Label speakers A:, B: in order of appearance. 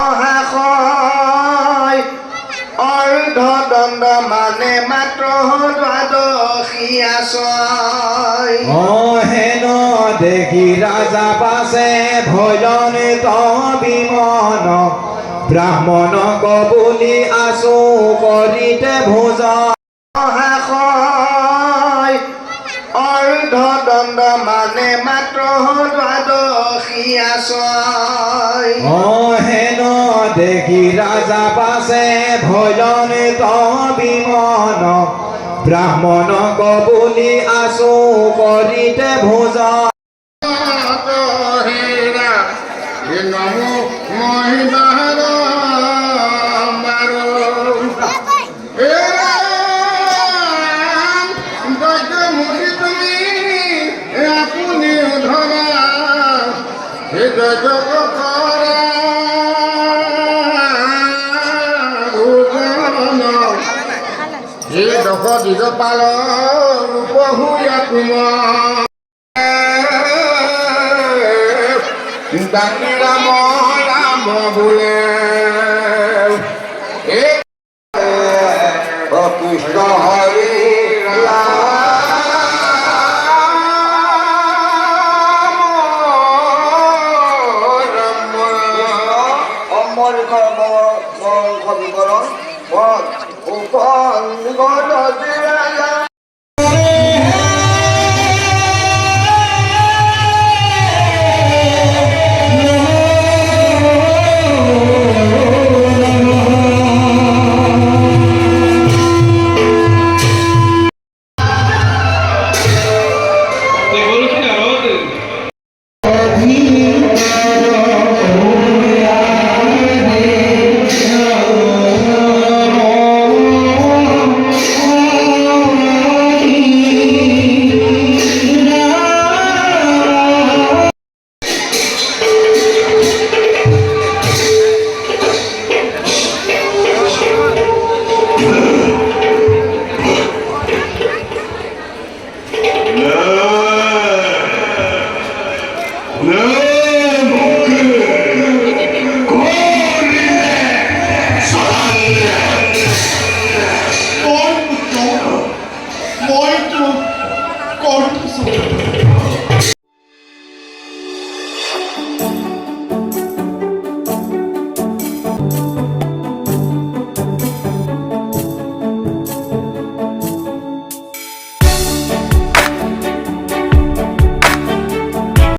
A: মহাশয় অৰ্ধদণ্ড মানে মাত্ৰ দ্বাদশী আছয়
B: হেন দেখি ৰাজা পাছে ভজনিত বিমন ব্ৰাহ্মণক বুলি আছো কৰিতে ভোজন
A: মহাশয় অৰ্ধদণ্ড মানে মাত্ৰ দ্বাদশী আছয়
B: হেন দেখি ৰাজা পাছে ভজনিত বিমন ব্ৰাহ্মণক বুলি আছো কৰিতে ভোজন
A: দিগ পাল ৰূপ হুয়া ডাকি ৰাম ৰাম বোলে কৃষ্ণ হৰি বিকৰণ